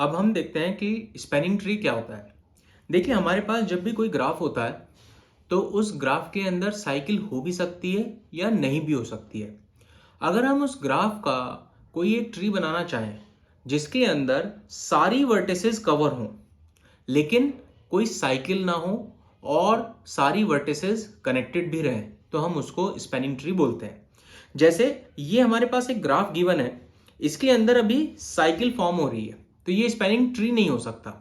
अब हम देखते हैं कि स्पैनिंग ट्री क्या होता है। देखिए, हमारे पास जब भी कोई ग्राफ होता है तो उस ग्राफ के अंदर साइकिल हो भी सकती है या नहीं भी हो सकती है। अगर हम उस ग्राफ का कोई एक ट्री बनाना चाहें जिसके अंदर सारी वर्टिसेस कवर हों लेकिन कोई साइकिल ना हो और सारी वर्टिसेस कनेक्टेड भी रहें, तो हम उसको स्पैनिंग ट्री बोलते हैं। जैसे ये हमारे पास एक ग्राफ गिवन है, इसके अंदर अभी साइकिल फॉर्म हो रही है, तो ये स्पैनिंग ट्री नहीं हो सकता।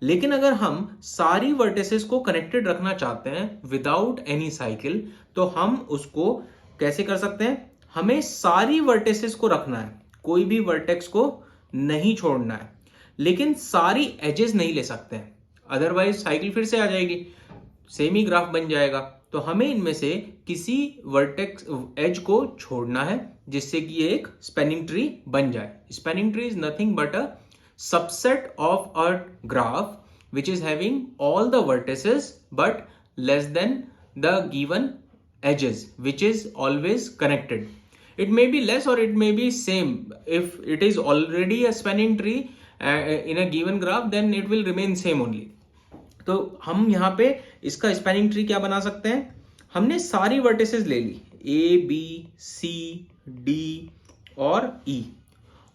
लेकिन अगर हम सारी वर्टिसेस को कनेक्टेड रखना चाहते हैं विदाउट एनी साइकिल, तो हम उसको कैसे कर सकते हैं? हमें सारी वर्टिसेस को रखना है, कोई भी वर्टेक्स को नहीं छोड़ना है, लेकिन सारी एजेस नहीं ले सकते हैं, अदरवाइज साइकिल फिर से आ जाएगी, सेम ही ग्राफ बन जाएगा। तो हमें इनमें से किसी वर्टेक्स एज को छोड़ना है जिससे कि ये एक स्पैनिंग ट्री बन जाए। Spanning tree is nothing but a subset of a graph which is having all the vertices but less than the given edges, which is always connected. It may be less or it may be same. If it is already a spanning tree in a given graph, then it will remain same only. तो हम यहाँ पे इसका spanning tree क्या बना सकते हैं? हमने सारी वर्टिसेस ले ली, ए बी सी डी और ई।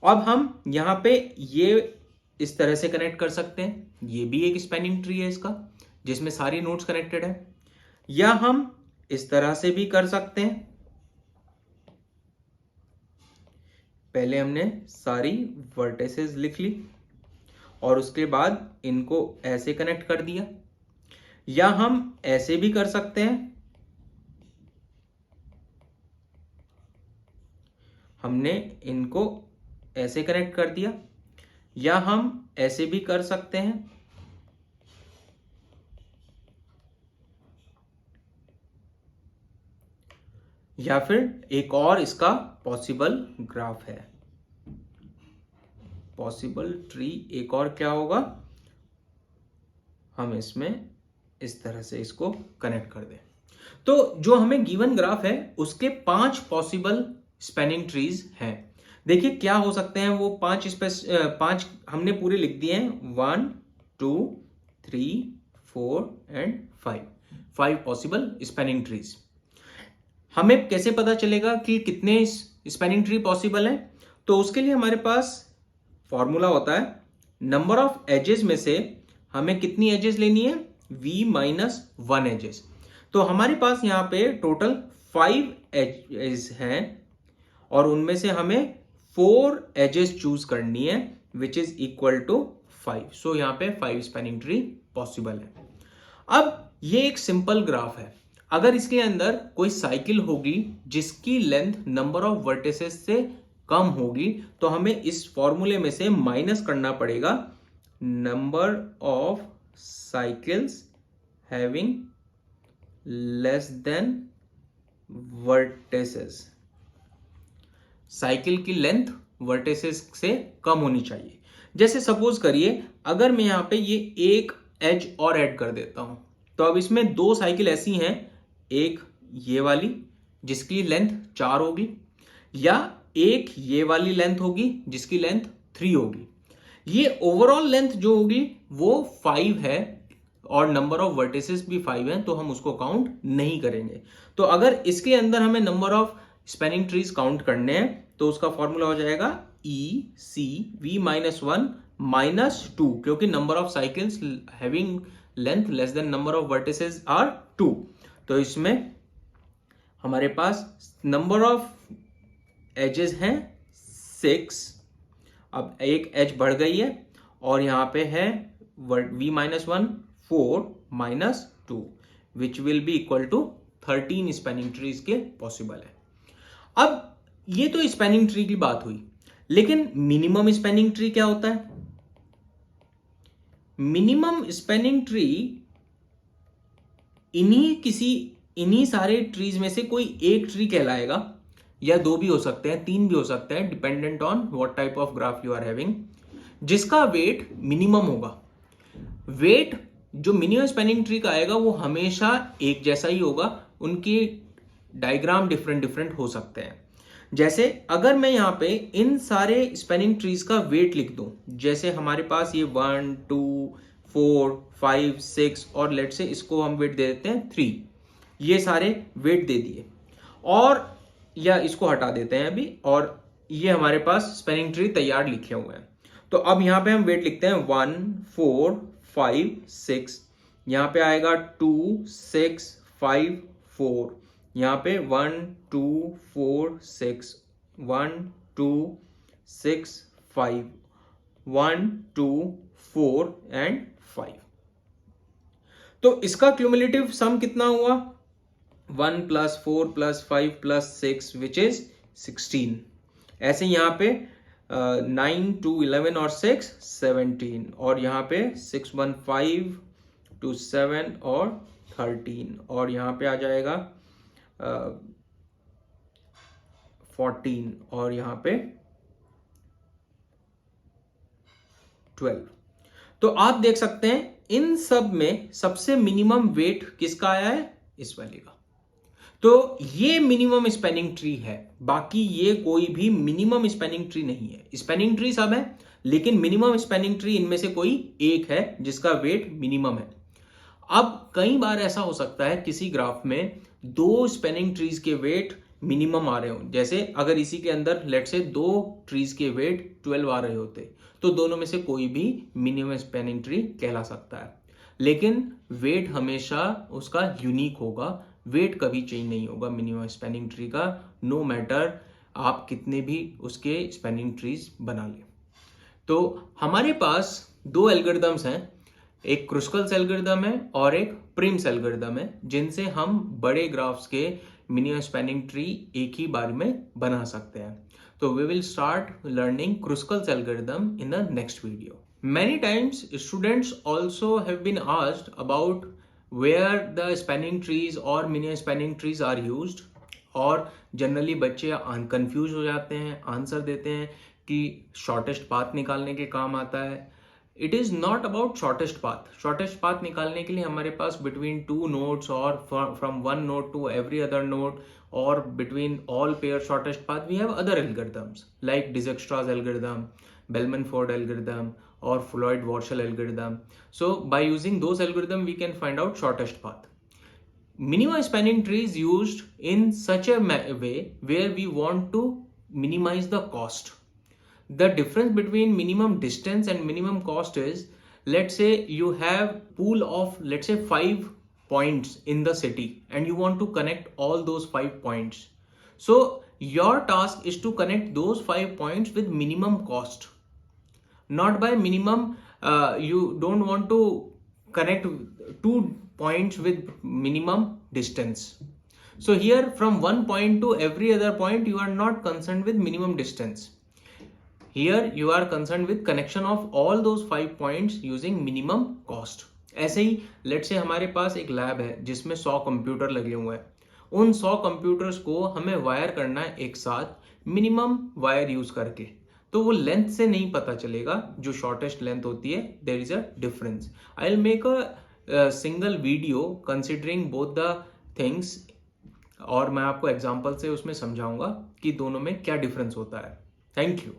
अब हम यहाँ पे ये इस तरह से कनेक्ट कर सकते हैं, ये भी एक स्पैनिंग ट्री है इसका, जिसमें सारी नोड्स कनेक्टेड है। या हम इस तरह से भी कर सकते हैं, पहले हमने सारी वर्टिसेस लिख ली और उसके बाद इनको ऐसे कनेक्ट कर दिया। या हम ऐसे भी कर सकते हैं, हमने इनको ऐसे कनेक्ट कर दिया। या हम ऐसे भी कर सकते हैं, या फिर एक और इसका पॉसिबल ग्राफ है, पॉसिबल ट्री एक और क्या होगा, हम इसमें इस तरह से इसको कनेक्ट कर दें। तो जो हमें गिवन ग्राफ है उसके 5 पॉसिबल स्पैनिंग ट्रीज हैं। देखिए क्या हो सकते हैं वो 5 हमने पूरे लिख दिए हैं, 1 2 3 4 एंड 5 पॉसिबल स्पैनिंग ट्रीज। हमें कैसे पता चलेगा कि कितने स्पैनिंग ट्री पॉसिबल हैं? तो उसके लिए हमारे पास फॉर्मूला होता है, नंबर ऑफ एजेस में से हमें कितनी एजेस लेनी है, v-1 एजेस। तो हमारे पास यहाँ पे टोटल 5 एजेस हैं और उनमें से हमें 4 एजेस चूज करनी है विच इज इक्वल टू 5। सो यहाँ पे 5 स्पैनिंग ट्री पॉसिबल है। अब ये एक सिंपल ग्राफ है, अगर इसके अंदर कोई साइकिल होगी जिसकी लेंथ नंबर ऑफ वर्टिसेस से कम होगी, तो हमें इस फॉर्मूले में से माइनस करना पड़ेगा number of cycles having less than vertices. Cycle की लेंथ वर्टिसेस से कम होनी चाहिए। जैसे सपोज करिए अगर मैं यहां पे ये एक एज और ऐड कर देता हूं, तो अब इसमें 2 साइकिल ऐसी हैं, एक ये वाली जिसकी लेंथ 4 होगी, या एक ये वाली लेंथ होगी जिसकी लेंथ 3 होगी। ये ओवरऑल लेंथ जो होगी वो 5 है और नंबर ऑफ वर्टिसेस भी 5 है, तो हम उसको काउंट नहीं करेंगे। तो अगर इसके अंदर हमें number of spanning trees count करने हैं तो उसका फॉर्मूला हो जाएगा ECV-1 -2, क्योंकि number of cycles having length less than number of vertices are 2। तो इसमें हमारे पास नंबर ऑफ एजेस हैं 6। अब एक एज बढ़ गई है और यहां पे है v-1 4 -2 which will be equal to 13 spanning trees के पॉसिबल है। अब ये तो स्पैनिंग ट्री की बात हुई, लेकिन मिनिमम स्पैनिंग ट्री क्या होता है? मिनिमम स्पैनिंग ट्री इन्हीं सारे ट्रीज में से कोई एक ट्री कहलाएगा, या 2 भी हो सकते हैं, 3 भी हो सकते हैं, dependent on what type of graph you are having, जिसका वेट मिनिमम होगा। वेट जो मिनिमम स्पैनिंग ट्री का आएगा वो हमेशा एक जैसा ही होगा, उनकी डायग्राम डिफरेंट हो सकते हैं। जैसे अगर मैं यहाँ पे इन सारे स्पेनिंग ट्रीज का वेट लिख दूं, जैसे हमारे पास ये 1 2 4 5 6 और लेट से इसको हम वेट दे देते हैं 3, ये सारे वेट दे दिए और या इसको हटा देते हैं अभी, और ये हमारे पास स्पेनिंग ट्री तैयार लिखे हुए हैं। तो अब यहाँ पे हम वेट लिखते हैं 1 4 5 6, यहाँ पे आएगा 2 6 5 4, यहाँ पे 1 2 4 6 1 2 6 5 1 2 4 एंड 5। तो इसका क्यूमुलेटिव सम कितना हुआ? 1 + 4 + 5 + 6 विच इज 16। ऐसे यहाँ पे 9 2 11 और 6 17, और यहाँ पे 6 1 5 2 7 और 13, और यहाँ पे आ जाएगा 14, और यहाँ पे 12। तो आप देख सकते हैं इन सब में सबसे मिनिमम वेट किसका आया है? इस वाले का। तो ये मिनिमम स्पेनिंग ट्री है, बाकी ये कोई भी मिनिमम स्पेनिंग ट्री नहीं है। स्पेनिंग ट्री सब है, लेकिन मिनिमम स्पेनिंग ट्री इनमें से कोई एक है जिसका वेट मिनिमम है। अब कई बार ऐसा हो सकता है किसी ग्राफ में दो स्पेनिंग ट्रीज के वेट मिनिमम आ रहे हो, जैसे अगर इसी के अंदर लेट से दो ट्रीज के वेट 12 आ रहे होते, तो दोनों में से कोई भी मिनिमम स्पेनिंग ट्री कहला सकता है। लेकिन वेट हमेशा उसका यूनिक होगा, वेट कभी चेंज नहीं होगा मिनिमम स्पेनिंग ट्री का, नो मैटर आप कितने भी उसके स्पेनिंग ट्रीज बना लें। तो हमारे पास दो एल्गोरिदम्स हैं, एक क्रुस्कल्स एल्गोरिदम है और एक प्रिम्स एल्गोरिदम है, जिनसे हम बड़े ग्राफ्स के मिनिमम स्पेनिंग ट्री एक ही बार में बना सकते हैं। तो we will start learning Kruskal's algorithm in the next video. Many times students also have been asked about where the spanning trees or minimum spanning trees are used, और generally बच्चे confuse हो जाते हैं, आंसर देते हैं कि shortest path निकालने के काम आता है। It is not about shortest path. Shortest path निकालने के लिए हमारे पास बिटवीन टू नोड्स और from one node to every other node or between all pair shortest path we have other algorithms like Dijkstra's algorithm, Bellman-Ford algorithm or Floyd-Warshall algorithm. So by using those algorithms we can find out shortest path. Minimum spanning tree is used in such a way where we want to minimize the cost. The difference between minimum distance and minimum cost is, let's say you have pool of let's say 5 points in the city and you want to connect all those 5 points. So your task is to connect those 5 points with minimum cost, not by minimum. You don't want to connect 2 points with minimum distance. So here from one point to every other point you are not concerned with minimum distance. Here you are concerned with connection of all those 5 points using minimum cost. ऐसे ही late से हमारे पास एक lab है जिसमें 100 computer लगे हुए हैं, उन 100 कंप्यूटर्स को हमें वायर करना है एक साथ मिनिमम वायर यूज करके, तो वो लेंथ से नहीं पता चलेगा, जो शॉर्टेस्ट लेंथ होती है there is a difference. I will make a single video considering both the things, और मैं आपको एग्जांपल से उसमें समझाऊंगा कि दोनों में क्या डिफरेंस होता है। Thank you.